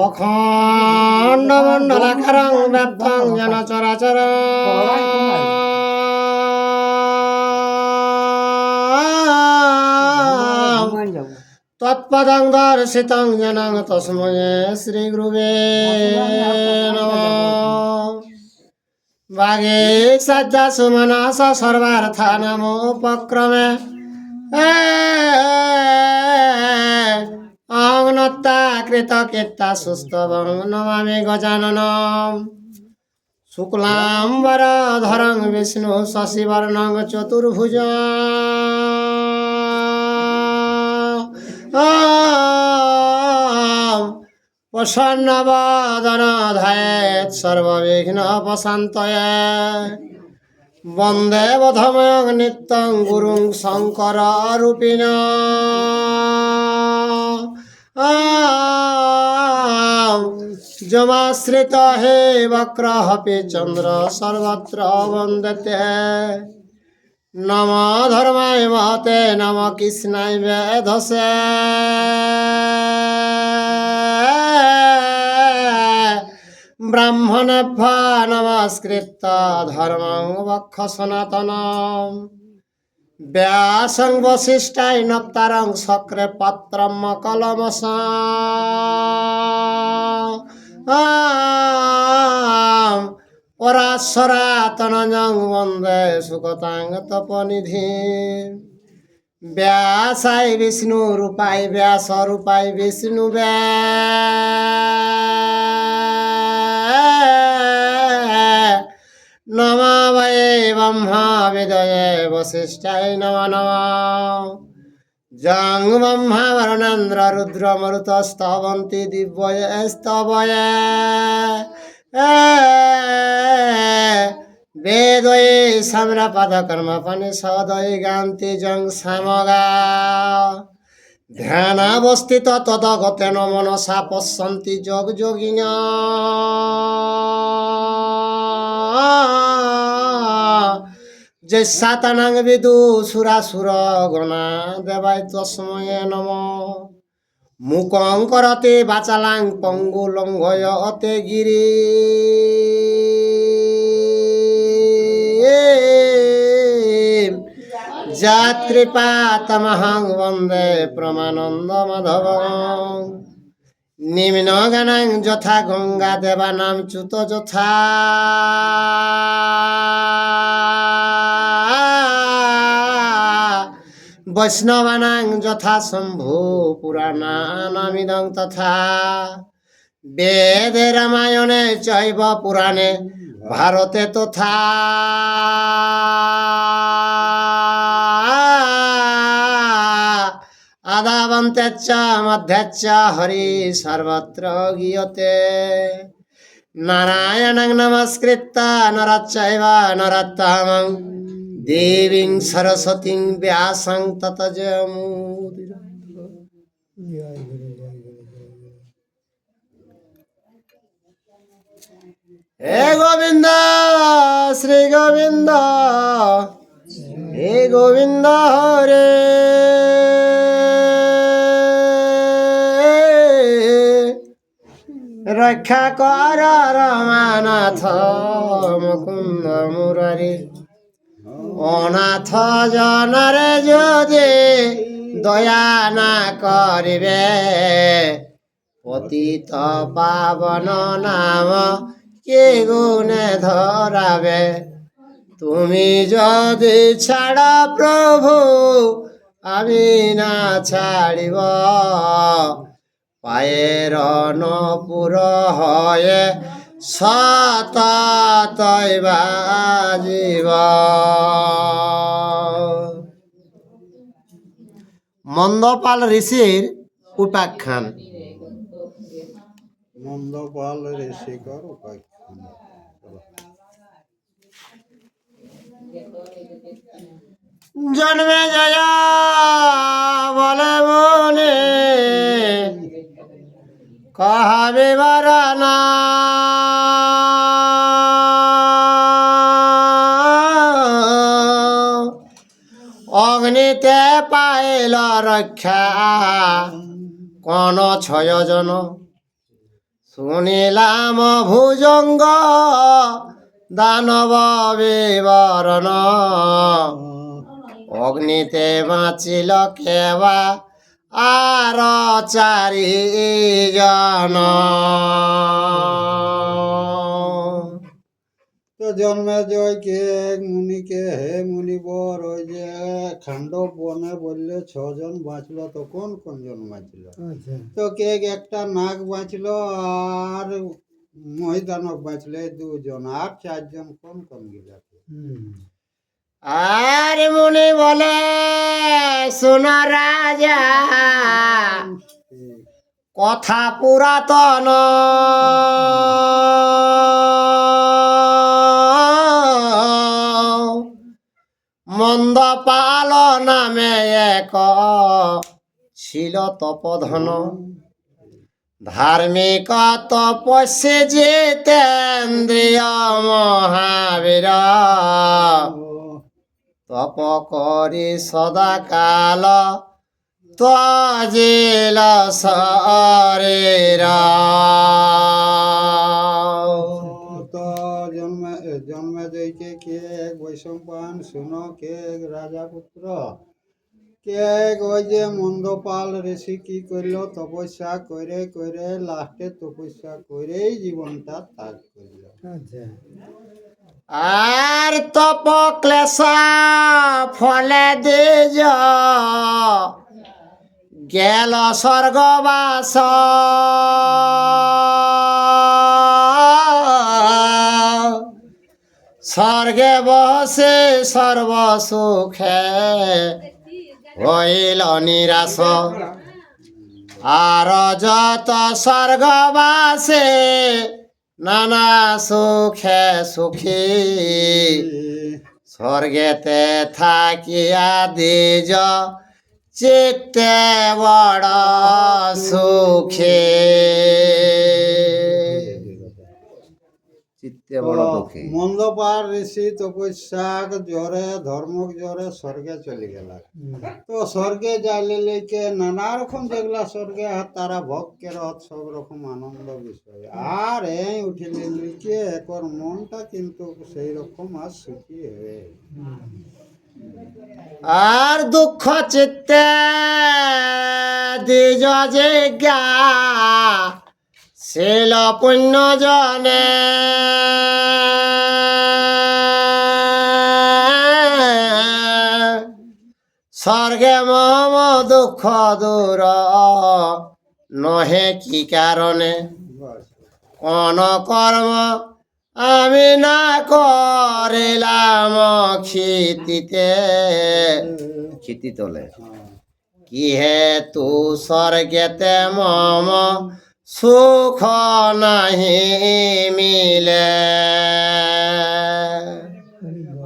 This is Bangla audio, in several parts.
অখণ্ড মণ্ডলাকারং ব্যাপ্তং যেন চরাচর তৎপদং দর্শিতং যেন তস্মৈ শ্রী গুরুবে নমঃ। বাগে সজ্জা সুমনাস সর্বার্থানামোপক্রমে অং নত্তা কৃতকীর্তা সুস্তবং নমামি গজাননম। শুক্লাম্বরধরং বিষ্ণু শশিবর্ণং চতুর্ভুজ প্রসন্নবদন ধ্যায়েৎ সর্ববিঘ্নোপশান্তয়ে। বন্দে বধময়ং নিত্যং গুরুং শঙ্কররূপিণঃ। যমাশ্রিত হে বক্রহপি চন্দ্র সর্বত্র বন্দতে। নম ধর্মায় মহতে নম কৃষ্ণায় বেধসে। ব্রাহ্মণেভ্যো নমস্কৃত্য ধর্মং বক্ষ সনাতনম। ব্যাসং বশিষ্ঠায় নপ্তারং শক্রে পত্রম কলমসাম। পরাশরাতনজং বন্দে সুকতাং তপনিধিম। ব্যাসায় বিষ্ণু রূপায় ব্যাস রূপায় বিষ্ণু নমা বয়ে ব্রহ্মা বিদয়ে বশিষ্ঠায় নমঃ নমঃ। জং ব্রহ্মা বরুণেন্দ্র রুদ্র মরুতস্তবন্তি দিব্যয়ে স্তবয়ে। বেদয়ে সাম্রাপাদ কর্মপনিষদয়ে গান্তি জং সামগা। ধ্যানাবস্থিত তদগতেন মনসা পশ্যন্তি যোগ যোগিনা। যে সাতানাং বিদু সুরাসুর গণা দেবায় তস্ময়ে নমঃ। মুকং করতে বাচালাং পঙ্গু লঙ্ঘয়তে গিরি। যাত্রীপা তমহং বন্দে প্রমানন্দ মাধবং। নিম্ন গানাং যথা গঙ্গা দেবানাম চ্যুত যথা। বৈষ্ণবানাং যথা শম্ভু পুরাণানামিদং তথা। বেদে রামায়ণে চৈব পুরাণে ভারতে তথা। আদাবন্তেচ্চ মধ্যেচ্চ হরি সর্বত্র গীয়তে। নারায়ণং নমস্কৃত্য নরচৈব নরোত্তমং দেবীং সরস্বতীং ব্যাসং ততো জয়মুদিরয়ে। হে গোবিন্দ শ্রী গোবিন্দ হে গোবিন্দ হরে। রক্ষা কর রমানাথ মুকুন্দ মুরারি। অনাথ জনরে যদি দয়া না করিবে। পতিত পাবন নাম কে গুণে ধরাবে। তুমি যদি ছাড়া প্রভু আমি না ছাড়িব। পায়ের নপুর হয়ে সততই বাজিব। মন্দপাল ঋষির উপাখ্যান। মন্দপাল ঋষিকর উপাখ্যান। জন্মে জয়া বলে মনে কহাবে বারানা। অগ্নিতে পাইল রক্ষা কোন ছয়জন, শুনিলাম ভুজঙ্গ দানব বিবরণ, অগ্নিতে বাঁচিল কেবা আর চারিজন। তো জন্মে জয় কে এক মুনিকে, হে মুনিবর, ওই যে খান্ডব বনে বললে ছজন বাঁচলো, তো কোন কোন জন বাঁচলো? তো কে একটা নাগ বাঁচলো আর মহিদানব বাঁচলো, এই দুজন, আর চারজন কোন কোন গিলা? আর মুনি বলে শোন রাজা, কথা পুরাতন, মন্দপাল নামে এক ছিল তপধন, ধার্মিক তপস্যে জিতেন্দ্রিয় মহাবীর, তপ করি সদাকাল ত্বজিল শরীর। তো জন্মে জয়কে কে এক বৈশম্পায়ন, শুনো কে এক রাজাপুত্র, কে এক ওই যে মন্দপাল ঋষি কি করলো, তপস্যা করে করে লাস্টে তপস্যা করেই জীবনটা ত্যাগ করলো। আর তপ ক্লেশ ফলে দেজ গেল স্বর্গবাস, স্বর্গে বসে সর্বসুখে হইল নিরাশ, আর যত স্বর্গবাসে নানা সুখে সুখী, স্বর্গেতে থাকিয়া দ্বিজ চিত্তে বড় সুখে, চিত্তে বড় দুঃখী। মন্দপাল ঋষি তপস্যা জোরে ধর্ম জোরে স্বর্গে চলে গেল। তো স্বর্গে যাইলে লেকে নানা রকম যেগুলা স্বর্গে তারা ভক্তের সব রকম আনন্দ বিষয়, আর এই উঠিলে লিখে একর মনটা কিন্তু সেই রকম আর সুখী হয়ে। আর দুঃখ চিত্তে দ্বিজ জিজ্ঞা শিল পুণ্য জনে, স্বর্গে মম দুঃখ দূর নহে কি কারণে, কোন কর্ম আমি না করিলাম ক্ষিতিতে, ক্ষিতি তোলে কি হেতু স্বর্গেতে মম সুখ নাহি মিলে।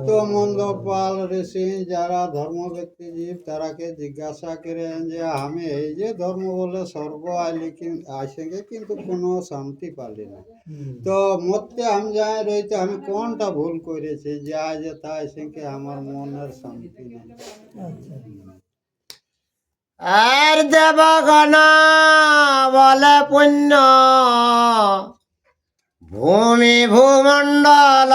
তো মন্দপাল ঋষি যারা ধর্ম ব্যক্তি জীব তারাকে জিজ্ঞাসা করেন যে আমি এই যে ধর্ম বলে স্বর্গ আইলি আসেঙ্গে কিন্তু কোনো শান্তি পালি না, তো মধ্যে আমি যাই রইতে আমি কোনটা ভুল করেছি যা যে তা আসেঙ্গে আমার মনের শান্তি নেই। আর দেবগণ বলে পুণ্য ভূমি ভূমণ্ডল,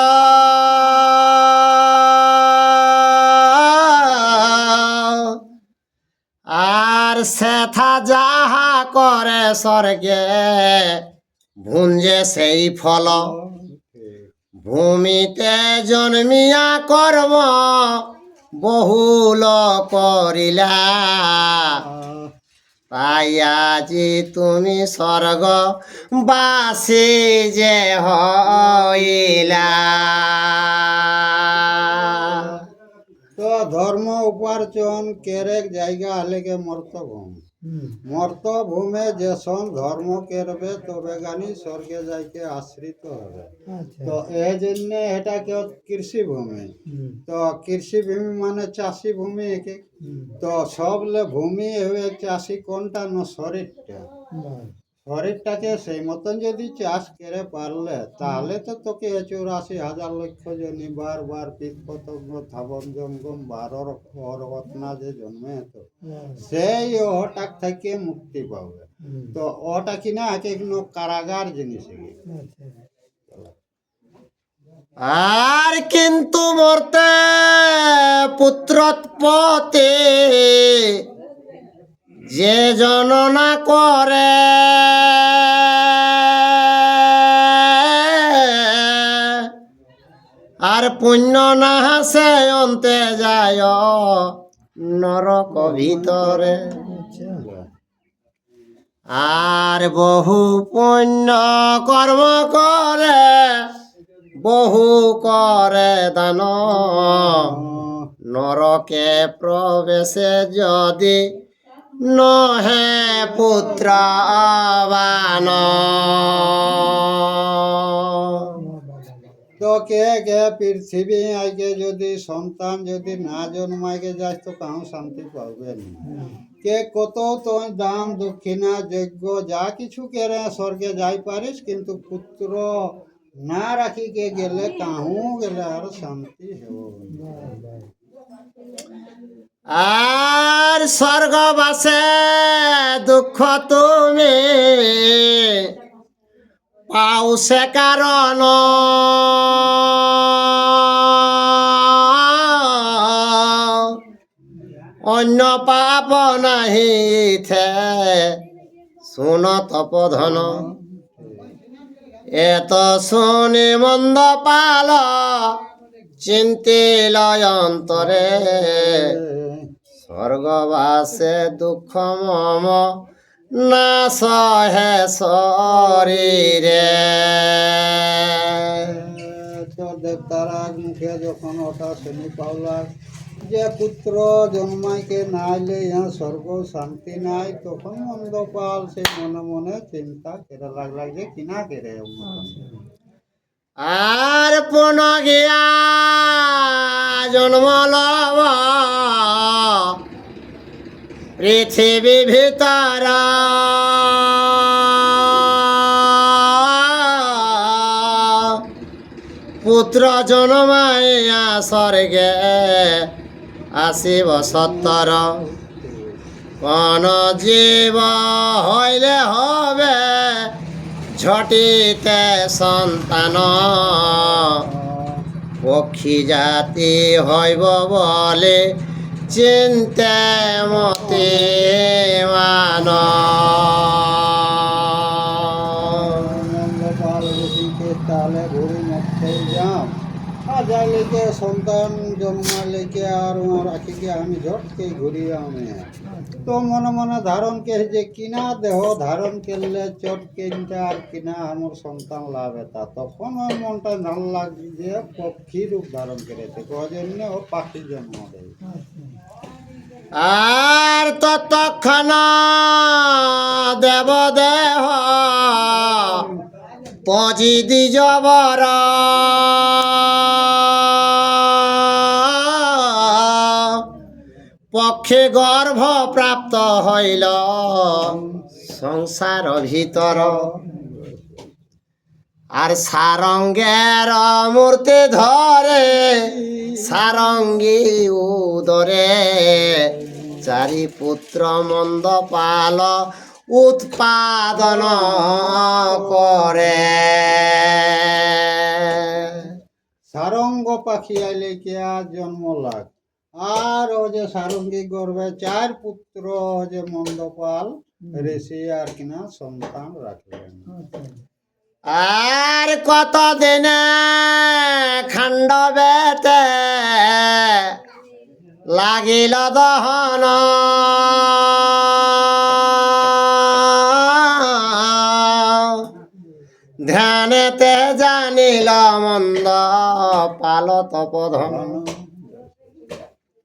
আর সেথা যাহা করে স্বর্গে ভুঞ্জে সেই ফল, ভূমিতে জন্মিয়া কর্ম বহুল করিলা, তাই আজি তুমি স্বর্গ বাসী যে হইলা। তো ধর্ম উপার্জন কেরেক জায়গা হলেকে মর্তভূম, মর্তভূমে যেসন ধর্ম করবে তবে গানি স্বর্গে যাইকে আশ্রিত হবে। তো এই জন্য এটাকে কৃষিভূমি, তো কৃষিভূমি মানে চাষি ভূমি একে, তো সবলে ভূমি হয়ে চাষি কোনটা না শরীরটা, শরীরটাকে সেই মতন যদি চাষ করে পারলে তাহলে তো তোকে 84,000 লক্ষ জনি বারবার কীট পতঙ্গ ধাবন জঙ্গম বারো রত্না যে জন্মে তো সেই ওটাক থেকে মুক্তি পাবে। তো ওটা কিনা এক এক কারাগার জিনিস এগুলো। আর কিন্তু মরতে পুত্রোৎপত্তি যে জননা করে আর পুণ্য না হাসে অন্তে যায় নরক ভিতরে। আর বহু পুণ্য কর্ম করে বহু করে দান নরকে প্রবেশে যদি নহে পুত্রবান। তো কে কে পৃথিবী আগে যদি সন্তান যদি না জন্মাইকে যাস তো কাউ শান্তি পাবে না। কে কত তো দান দক্ষিণা যজ্ঞ যা কিছু কেরে স্বর্গে যাই পারিস, কিন্তু পুত্র না রাখিকে গেলে কাহু গেলে আর শান্তি হবে না। আর স্বর্গবাসে দুঃখ তুমি পাও সে কারণ অন্য পাপ নাহি থে শুন তপধন। এত শুনি মন্দ পাল চিন্তিল অন্তরে স্বর্গবাসে দুঃখ মম না সহে শরীরে। তো দেবতারা মুখে যখন ওটা শুনি পাওলার যে পুত্র জন্মাইকে নাইলে ইহা স্বর্গ শান্তি নাই, তখন মন্দপাল সে মনে মনে চিন্তা করে লাগলা যে কিনা করে আর পুন গিয়া জন্ম লব পৃথিবী ভিতর পুত্র জন্মাইয়া স্বর্গে আসিব সত্তর। কোন জীব হইলে হবে ঝটিতে সন্তান পক্ষী জাতি হইব বলে চিন্তে মতে মান। মন্দপাল ঋষিকে তাহলে ঘুরি মধ্যে যাম আর যাই লেগে সন্তান জন্মা লেগে আর রাখিকে আমি ঝটকে ঘুরি আমি। তো মনে মনে ধারণ কে যে কিনা দেহ ধারণ করলে চট কিনতে আর কিনা আমার সন্তান লাভ এটা, তখন ওই মনটা ভাল লাগে যে পক্ষী রূপ ধারণ করেছে কজন্য ও পাখি জন্ম দেয়। আর ততক্ষণ দেব দেহ পজি দ্বিজবর পক্ষে গর্ভ প্রাপ্ত হইল সংসার ভিতর। আর সারঙ্গের মূর্তি ধরে সারঙ্গী উদরে চারি পুত্র মন্দপাল উৎপাদন করে। সারঙ্গ পাখি আইলে কে আর জন্ম লাগ আর ও যে সারঙ্গী গর্ভে 4 পুত্র যে মন্দপাল ঋষি আর কিনা সন্তান রাখলেন। আর কত দিনে খণ্ড বেতে লাগিল দহন ধ্যানেতে জানিল মন্দ পাল তপধন।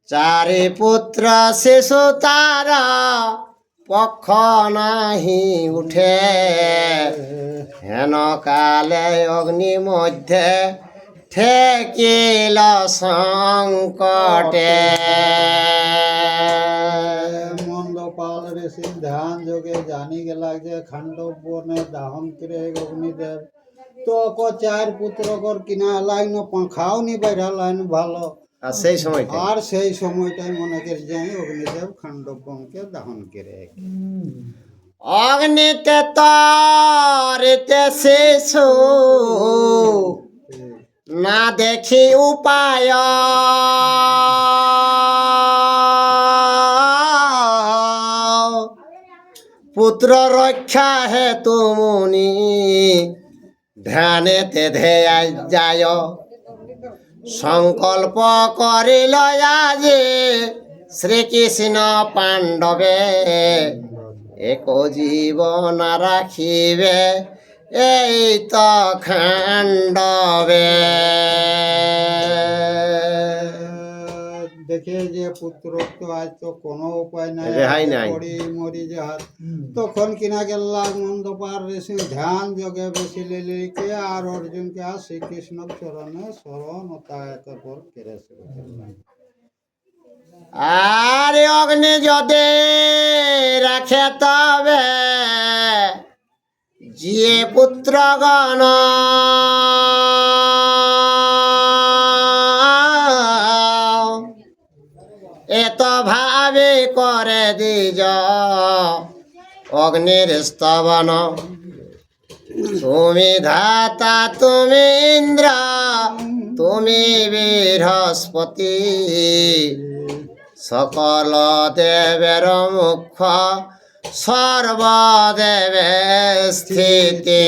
চারি পুত্র শিশু তার পক্ষ নাহি উঠে হেন কালে অগ্নি মধ্যে ঠেকিল সংকটে। মন্দ পাল ঋষি ধ্যান যোগে জানি গেলা যে খান্ডবনে দাহন করে অগ্নিদেব তো চার পুত্রকর কিনা লাইন পাখাও নি বাইরা লাইন ভালো আর সেই সময়টা আর সেই সময়টাই মনে করে যাই অগ্নিদেব খান্ডবনকে দাহন করে অগ্নিতে তরিতে শিশু না দেখি উপায় পুত্র রক্ষা হেতু মুনি ধ্যানেতে ধেয় যায় সংকল্প করিল আজি শ্রীকৃষ্ণ পাণ্ডবে এক জীবন রাখিবে এই তো খাণ্ডবে দেখে যে পুত্র তো আজ তো কোনো উপায় নাই রেহাই নাই। পড়ি মরি যাহার তখন কিনা গেলাম মন্দপার ঋষি ধ্যান যোগে বেশি লিখে আর অর্জুনকে আর শ্রীকৃষ্ণ চরণে শরণ ও তাকে পর কেড়ে শুরু করলাম আর অগ্নি যদি রাখে তবে যে পুত্রগণ এত ভাবে করে দিজ অগ্নির স্তবন তুমি ধাতা তুমি ইন্দ্র তুমি বৃহস্পতি সকল দেবের মুখ্য সর্বদেবে স্থিতি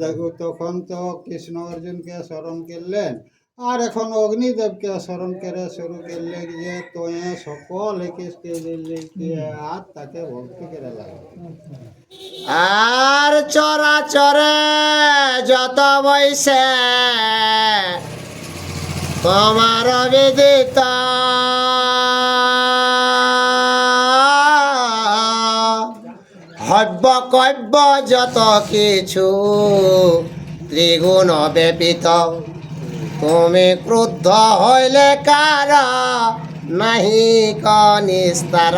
দেখো তখন তো কৃষ্ণ অর্জুনকে স্মরণ করলেন আর এখন অগ্নিদেবকে স্মরণ করে শুরু করলেন যে তোয়ে সকল একে আর তাকে ভক্তি করে লাগবে আর চরাচরে যত বৈশে তোমার বিদিত হব্য কব্য যত কিছু ত্রিগুণ ব্যাপিত তুমি ক্রুদ্ধ হইলে কার নাহি কনিস্তার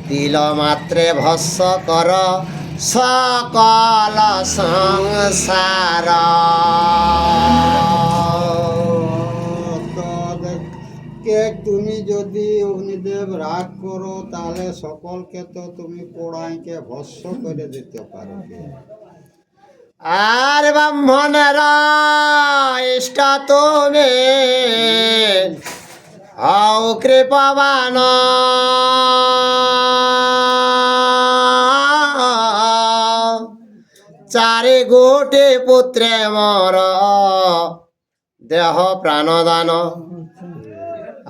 তিল মাত্রে ভস্য কর সকল সংসার তো কে তুমি যদি অগ্নিদেব রাগ করো তাহলে সকলকে তো তুমি পোড়াইকে ভস্য করে দিতে পারো আর ব্রাহ্মণের ইষ্ট তুমি হও কৃপবান চারি গোটি পুত্রে মর দেহ প্রাণদান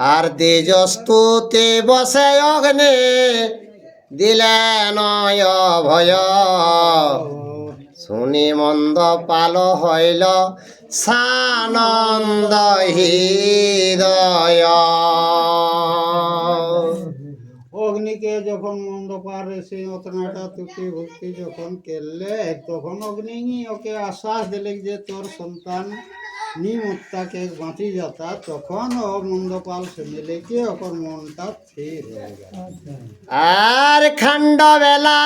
আর দ্বিজ স্তুতি বসে অগ্নি দিলে নয় ভয় শুনি মন্দ পাল হইল সানন্দ হৃদয় অগ্নিকে যখন মন্দপার এসে অতনাটা তুতি ভক্তি যখন করলে তখন অগ্নি ওকে আশ্বাস দিলে যে তোর সন্তান নিমত্তাকে বাঁচি যাতা তখন ও মন্দপাল শুনিলে কি ওর মনটা স্থির হয়ে গেল আর খণ্ড বেলা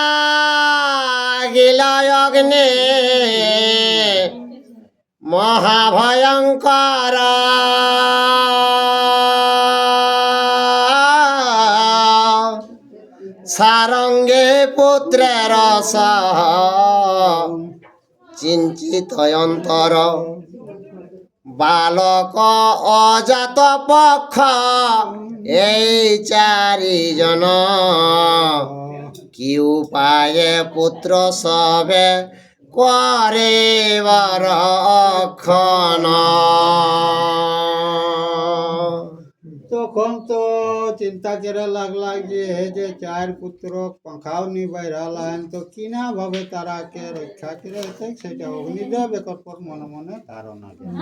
গিল অগ্নি মহাভয়ঙ্কর সারঙ্গে পুত্রের সহ চিঞ্চিত অন্তর বালক অজাত পক্ষ এই চারিজন কি উপায়ে পুত্র সবে করে রক্ষণ তখন তো চিন্তা করে লাগলা যে হে যে চার পুত্র পাখাও নি বাইরা লাইন তো কিনা ভাবে তারাকে রক্ষা করে সেটা অগ্নিদেব একর পর মনে মনে ধারণা করে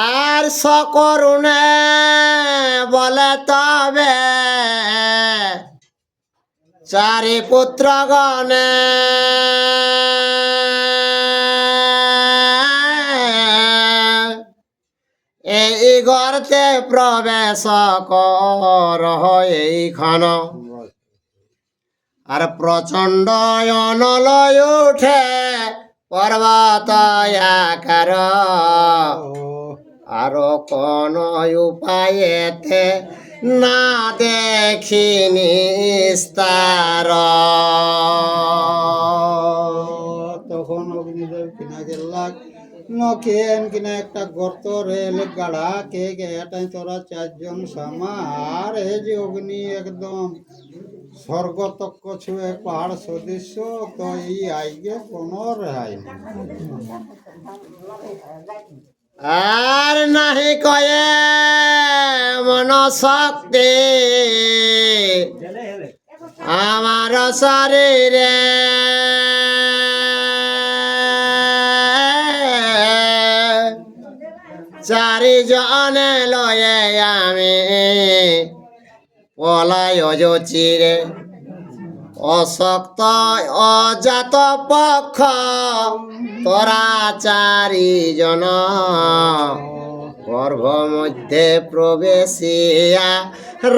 আর সকরুণে বলে তবে চারি পুত্র গণে এই ঘর গর্তে প্রবেশ কর এইখন, আর প্রচণ্ড অনলয় উঠে পর্বত আকার, আর কোন উপায়েতে না দেখিনি নিস্তার। তখন অগ্নিদেব কিনা গেলাক নখেন কিনা একটা গর্ত রেল গাড়া কে এটাই তোরা চারজন সামা, আর এই যে অগ্নি একদম স্বর্গতক্ষ ছুঁয়ে পাহাড় সদৃশ্য, তো এই আইগে কোনো রেহাই নেই। আর নাহি কয়ে মন শক্তি আমার শরীরে, চারিজনে লয়ে আমি পলায় চিরে, অশক্ত অজাত পক্ষ তোরা চারিজন, গর্ভ মধ্যে প্রবেশিয়া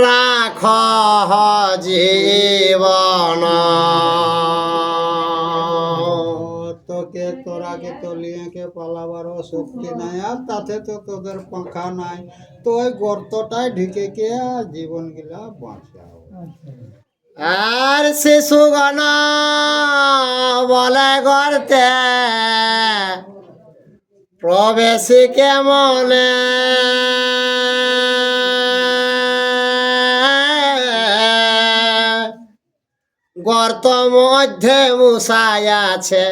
রাখ জীবন। তোকে তোরাকে তো লিয়েকে পালাবারও শক্তি নাই, আর তাতে তো তোদের পাখা নাই, তো ওই গর্তটায় ঢুকে কে জীবন গিলা বাঁচাও। আর শিশুগণ বলে গর্তে প্রবেশী কেমনে, গর্ত মধ্যে মূষায় আছে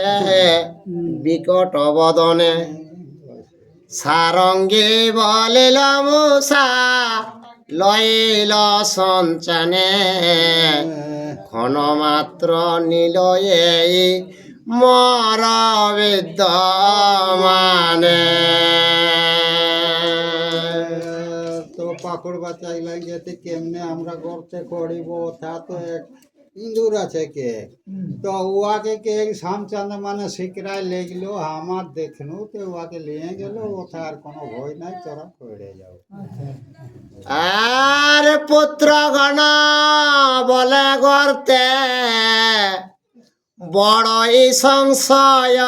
বিকট বদনে, সারঙ্গী বলিল মূষা লইল সঞ্চানে, ক্ষণমাত্র নিল এই মর বিদ্যমানে। তো পাখড় বাঁচাইলাম যেতে কেমনে আমরা গর্তে করিব, তা তো এক ইঁদুর আছে কে, তো উহাকে কে সামচাঁদ মানে শিকরায় লেগলো, আমার দেখনু তো উহাকে নিয়ে গেল, ওটা আর কোনো ভয় নাই, তোরা করে যাও। আর পুত্রগণ বলে গর্তে বড়ই সংশয়,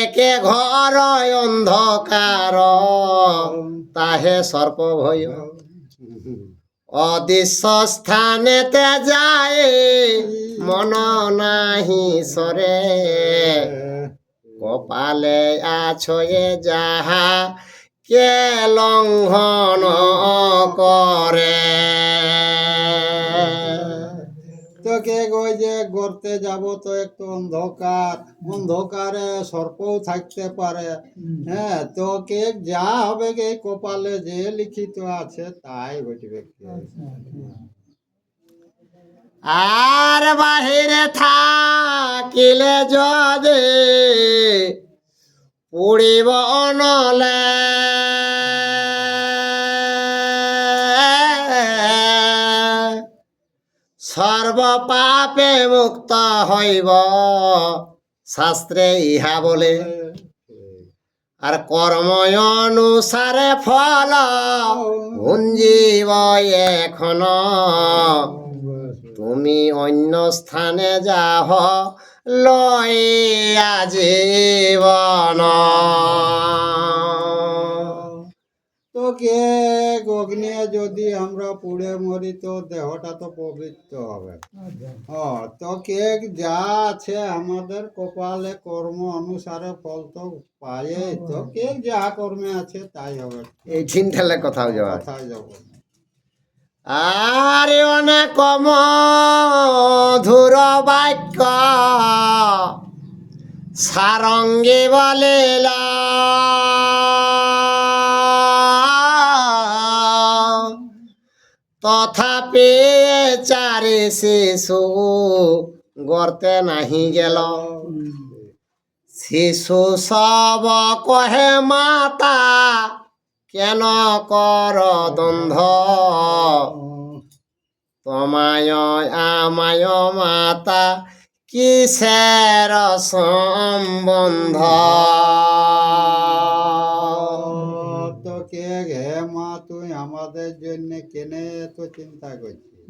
একে ঘর অন্ধকার তাহে সর্প ভয়, অদৃশ্য স্থানেতে যায় মন নাহি সরে, কপালে আছয়ে যাহা কে লঙ্ঘন করে। তোকে ওই যে গর্তে যাব তো একটু অন্ধকার, অন্ধকারে সর্পও থাকতে পারে, হ্যাঁ, তো কে যা হবে গে কপালে যে লিখিত আছে তাই ঘটবে। আর বাহিরে থাকিলে যদি পুড়িব অনলে, সর্ব পাপে মুক্ত হইব শাস্ত্রে ইহা বলে, আর কর্ম অনুসারে ফল ভুঞ্জিব এখন, তুমি অন্য স্থানে যাহ লইয়া জীবন। তোকে অগ্নি যদি আমরা পুড়ে মরি তো দেহটা তো পবিত্র হবে। তোকে যা আছে আমাদের কপালে কর্ম অনুসারে ফল তো পায়ে, তোকে যা কর্মে আছে তাই হবে, এই ঝিনঠেলে কোথাও যাওয়া। কোথায় যাব। আর অনেক মধুর বাক্য সারঙ্গী বলিলা, তথাপি চারি শিশু গর্তে নাহি গেল, শিশু সব কহে মাতা কেন কর দ্বন্দ্ব, তোমায় আমায় মাতা কিসের সম্বন্ধ তো কে হে মা তুই আমাদের জন্য কেনে এত চিন্তা করছিস?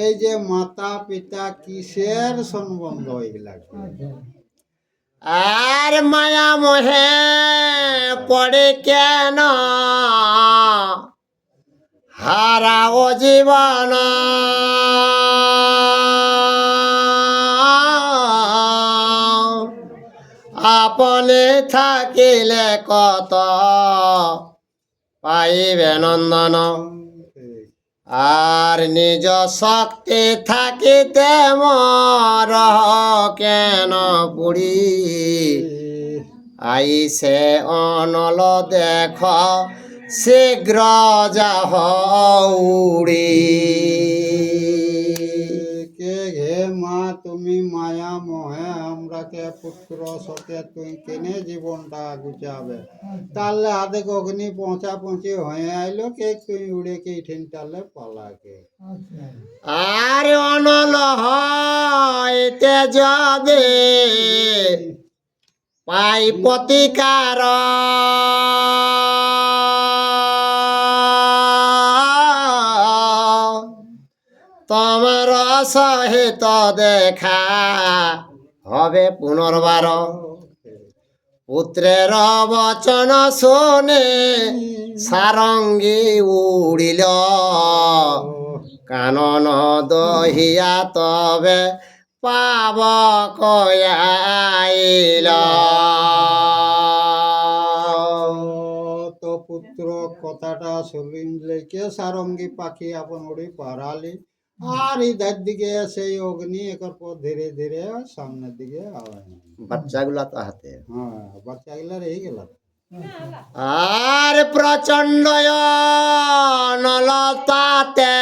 এই যে মাতা পিতা কিসের সম্বন্ধ এগুলা? আর মায়া মোহে পড়ে কেন হারাও জীবন আপনে থাকিলে কত পাইবে নন্দন আর নিজ শক্তি থাকিতে মর কেন পুড়ি আইসে অনল দেখ শীঘ্র যাহ উড়ি কে হে মা তুমি মায়া মোহে আমরাকে পুত্র সতে তুই কেনে জীবনটা গুচাবে? তাহলে আধে অগ্নি পৌঁছি হয়ে আইলো কে তুই উড়ে কে ঠিন টালে পালাকে? আর অনল হইতে যাবে পাই প্রতিকার তোমার সহিত দেখা হবে পুনর্বার পুত্রের বচন শুনে সারঙ্গী উড়িল কানন দহিয়া তবে পাব কয়াইল তো পুত্র কথাটা শুনলে কে সারঙ্গী পাখি আপন উড়ি পারালি আর ইধার দিকে সেই অগ্নি একর পর ধীরে ধীরে সামনের দিকে আওয়াজ। বাচ্চাগুলা তো হাতে হ্যাঁ বাচ্চা গেলা রয়ে গেল। আর প্রচন্ড নলতাতে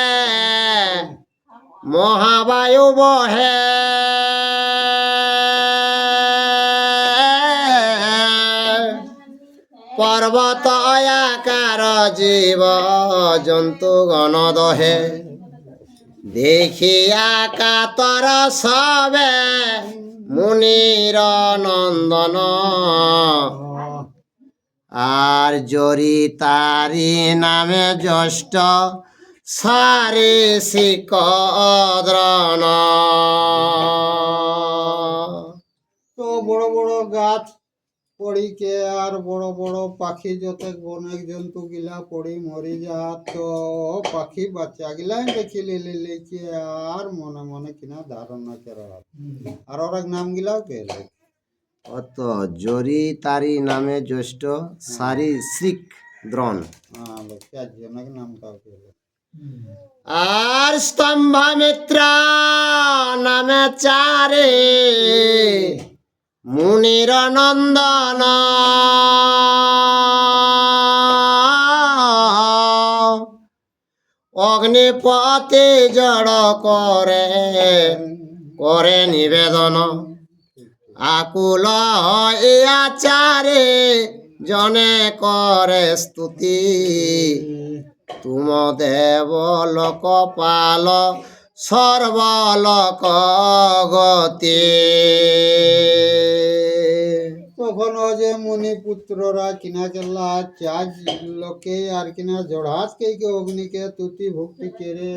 মহাবায়ু বহে পর্বত আকার জীব জন্তু গণ দহে দেখিয়া কাতর সবে মুনির নন্দন আর জরি তারি নামে জ্যেষ্ঠ সারি শিকদ্রণ তো বড় বড় গাছ পড়িকে আর বড় বড় পাখি যত অনেক জন্তু গিলা পড়ি মরি যা তো পাখি বাচ্চা গিলাই দেখি লিখে আর মনে মনে কিনা ধারণা করা আর ওর নাম গিলাও কে অত জরি তারি নামে জ্যেষ্ঠ সারি শ্রিক দ্রণ হ্যাঁ চারজনের নাম কাউ কে আর স্তম্ভামিত্রা নামে চারে মুনির নন্দন অগ্নিপতি জড় করে করে নিবেদন আকুল হইয়া চারে জনে করে স্তুতি তুম দেব লোকপাল সর্বলোক গতি তখন ও যে মুনিপুত্ররা কিনা কেলা চার লোকে আর কিনা জড়াত কে অগ্নিকে তুতি ভক্তি কেড়ে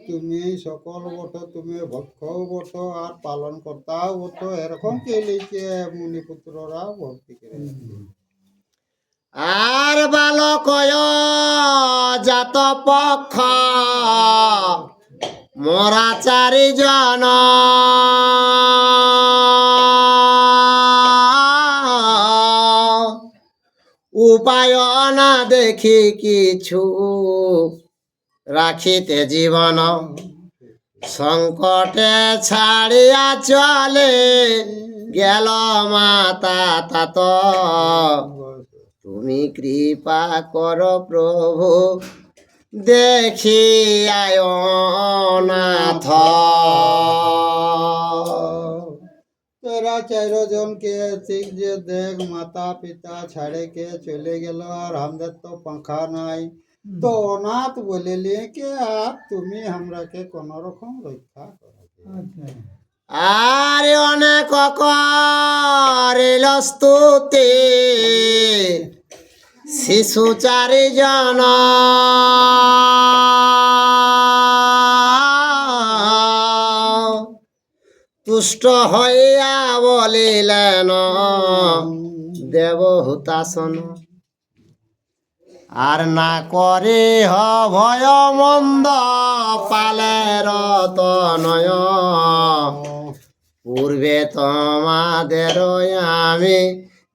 তুমি সকল বটো তুমি ভক্ষও বটো আর পালন কর্তাও বটো এরকম কে লিখে মুনিপুত্ররা ভক্তি কেড়ে আর বালক জাত পক্ষ মোরা চারিজন উপায় না দেখি কিছু রাখিতে জীবন সংকটে ছাড়িয়া চলে গেল মাতা তাত তুমি কৃপা কর প্রভু দেখি আয় নাথ তোরা চারজনকে ঠিক যে দেখ মাতা পিতা ছাড়ে কে চলে গেল আর আমাদের তো পাখা নাই তো অনাথ বলিলে কে আর তুমি আমরাকে কোন রকম রক্ষা করো আর অনেক করিল স্তুতি শিশু চারিজন তুষ্ট হইয়া বলিলেন দেবহুতাসন আর না করে ভয় মন্দ পালের তনয় পূর্বে তোমাদের আমি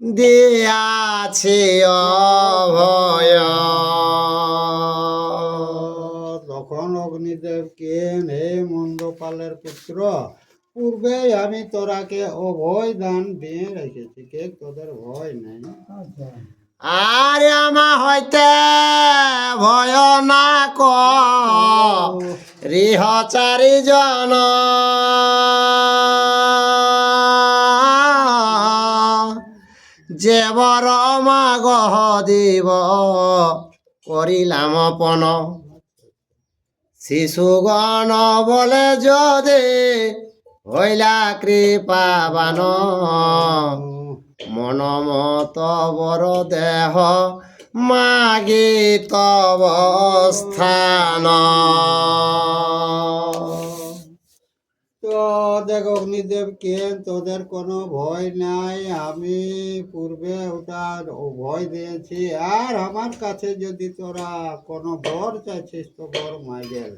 দিয়াছি অভয়। তখন অগ্নিদেব কেন, হে মন্দপালের পুত্র, পূর্বে আমি তোরাকে অভয় দান দিয়ে রেখেছি, কে তোদের ভয় নেই? আর আমা হইতে ভয় না রিহ চারিজন যে বর মাগহ দিব করিলাম পন শিশুগণ বলে যদি হইলা কৃপাবান মনমত বর দেহ মাগি তব স্থান। তো দেখ অগ্নিদেব কেন, তোদের কোনো ভয় নাই, আমি পূর্বে ওটা ভয় দিয়েছি। আর আমার কাছে যদি তোরা কোনো বর চাইছিস তো বর মাগেল।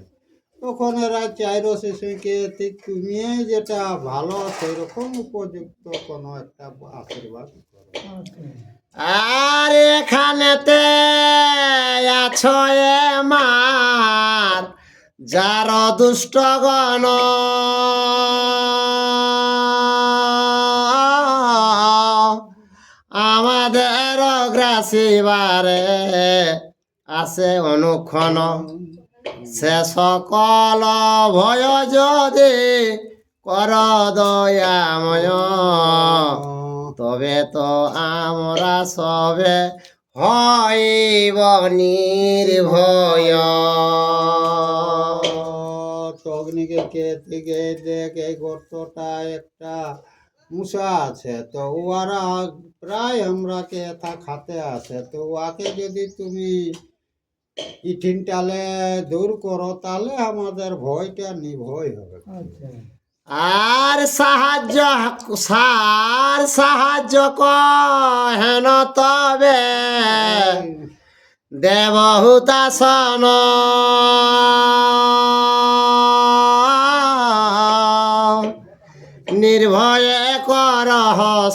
তখন এরা চাইরো শিশুকে ঠিক তুমি যেটা ভালো সেরকম উপযুক্ত কোনো একটা আশীর্বাদ করো। আর এখানেতে আছো মার যার দুষ্টগণ আমাদের গ্রাসিবারে আছে অনুক্ষণ সে সকল ভয় যদি কর দয়াময় তবে তো আমরা সবে হইব নির্ভয়। তো অগ্নিকে কে থেকে দেখ, এই গর্তটা একটা মূষা আছে, তো ওরা প্রায় আমরা কে তা খাতে আছে, তো ওকে যদি তুমি ইঠিন টালে দূর করো তাহলে আমাদের ভয়টা নির্ভয় হবে। আর সাহায্য হেন তবে দেবহুতাসন নির্ভয়ে কর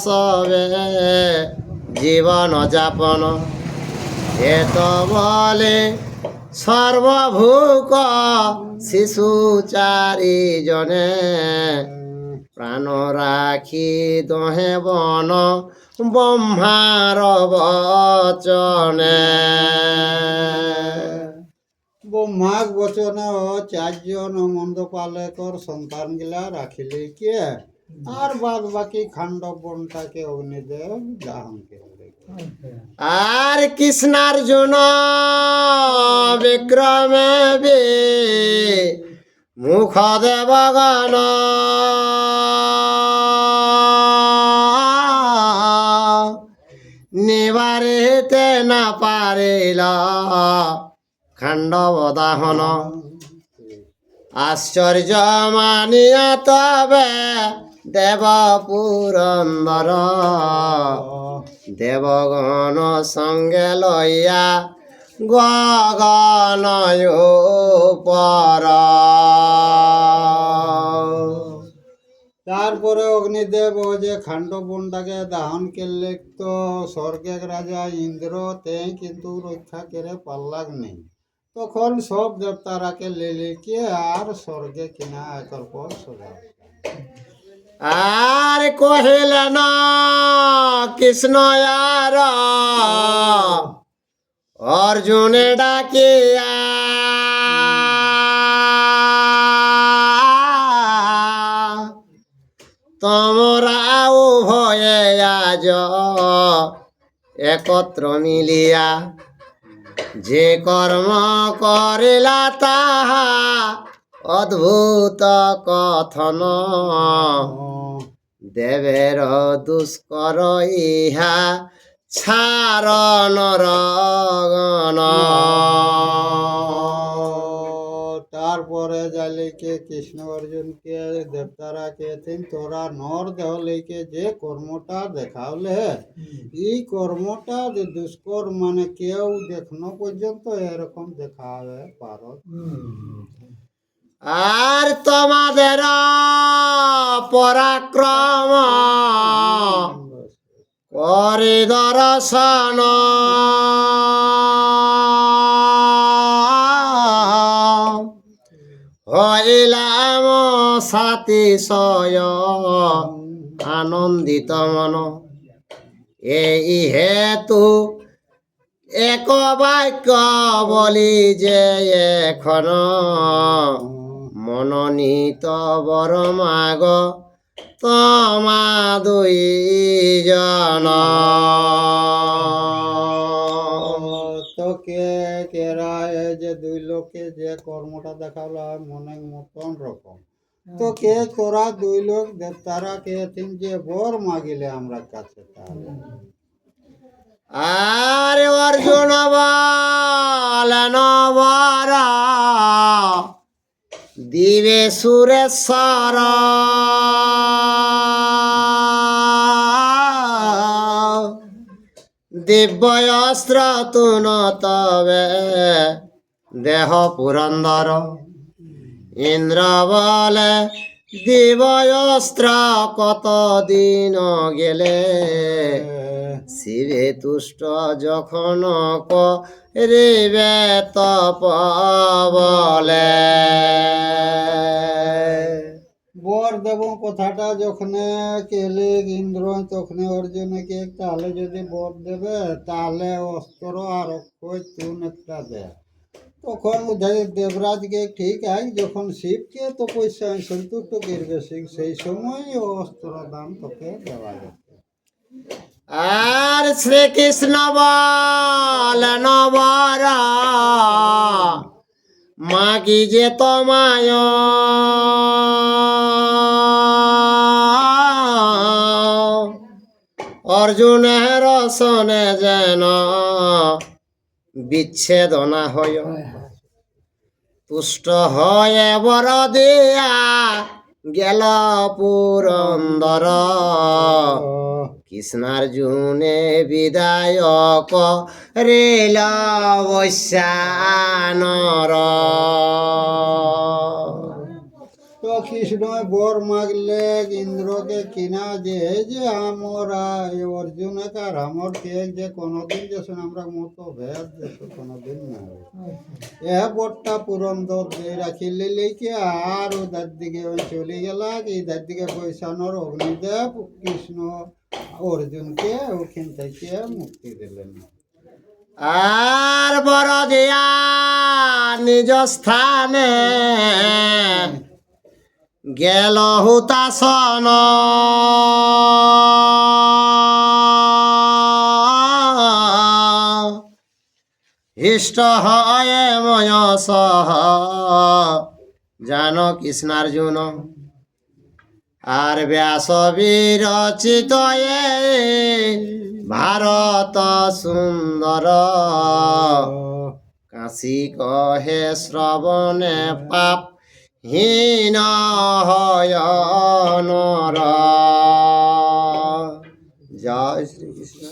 সবে জীবন যাপন এত বলে সর্বভূক শিশু চারিজনে প্রাণ রাখি দহে বন ব্রহ্মার বচনে। ব্রহ্মাক বচনে চারজন মন্দপালেকর সন্তান গিলা রাখিলে কে, আর বাদ বাকি খান্ডবনটাকে অগ্নিদেব দাহন করে। আর কৃষ্ণার্জুন বিক্রমে মুখ দেবগণ নিবারিতে না পারিল খাণ্ডব দাহন আশ্চর্য মানিয়া তবে দেব পুরন্দর দেবগণ সঙ্গে লইয়া গগন পর। তারপরে অগ্নিদেব ও যে খান্ডবনটাকে দাহন করলে, তো স্বর্গের রাজা ইন্দ্র তে কিন্তু রক্ষা করে পারলাগ নেই। তখন সব দেবতারাকে লেলে কে আর স্বর্গে কিনা একর পর সোজা। আর কহিলেন কৃষ্ণ আর অর্জুনে ডাকিয়া তোমরা উভয়ে আজ একত্র মিলিয়া যে কর্ম করিলা তাহা অদ্ভুত কথন দেবের দুষ্কর ইহা ছাড় নরগণ। তারপরে যাইলেকে কৃষ্ণ অর্জুনকে দেবতারা কেছেন তোরা নর দেহ লেকে যে কর্মটা দেখাওলে এই কর্মটা যে দুষ্কর মানে কেউ দেখনো পর্যন্ত এরকম দেখাবে পারো। আর তোমাদের পরাক্রম করে দর্শন হইলাম সাতিশয় আনন্দিত মন। এই হেতু এক বাক্য বলি যে এখন মনোনীত বর মাগ তোমা দুই জন। তো কেরা এই যে দুই লোকে যে কর্মটা দেখালো হয় মনে মতন রকম তো কে তোরা দুই লোক দেবতারা কেছেন যে বর মাগিলে আমরা কাছে তাহলে আর অর্জুন বলেন বর দিবে সুরেশ্বর দিব্যস্ত্র তুন তবে দেহ পুরন্দর। ইন্দ্র বলে দিব্যস্ত্র কতদিন গেলে শিবে তুষ্ট যখন করিবে তপ বলে। বর দেব কথাটা যখন কেলে ইন্দ্র তখন অর্জুনকে তাহলে যদি বর দেবে তাহলে অস্ত্র আর অক্ষয় তুন একটা দেয় তখন দেবরাজকে ঠিক আছে যখন শিবকে তো পয়সা সন্তুষ্ট করবে সেই সময় অস্ত্র দান তোকে দেওয়া যাবে। আর শ্রীকৃষ্ণ বলেন বর মাগি যে তোমায় অর্জুনের সনে যেন বিচ্ছেদ না হয়। তুষ্ট হয়ে বর দিয়া গেল পুরন্দর কৃষ্ণার্জুনে বিদায়ক রেল বৈশ্যানর। তো কৃষ্ণ বর মাগলে ইন্দ্রকে কিনা যে যে আমরা অর্জুন আর আমার কে যে কোনোদিন যেন আমরা মতো ভেদ যেত কোনোদিন না এ বরটা পুরন্দর দিয়ে রাখিলে লেকে আর ওদের দিকে ওই চলে গেল ইধার দিকে বৈশানোর অগ্নিদেব কৃষ্ণ অর্জুনকে ওখান থেকে মুক্তি দিলেন। আর বর দিয়া নিজ স্থানে গেল হুতাসন হিষ্ট হয় ময় সহ জান কৃষ্ণার্জুন। আর ব্যাস বিরচিত ভারত সুন্দর কাশী কহে শ্রবণে পাপ হীন হয় নর। জয় শ্রীকৃষ্ণ।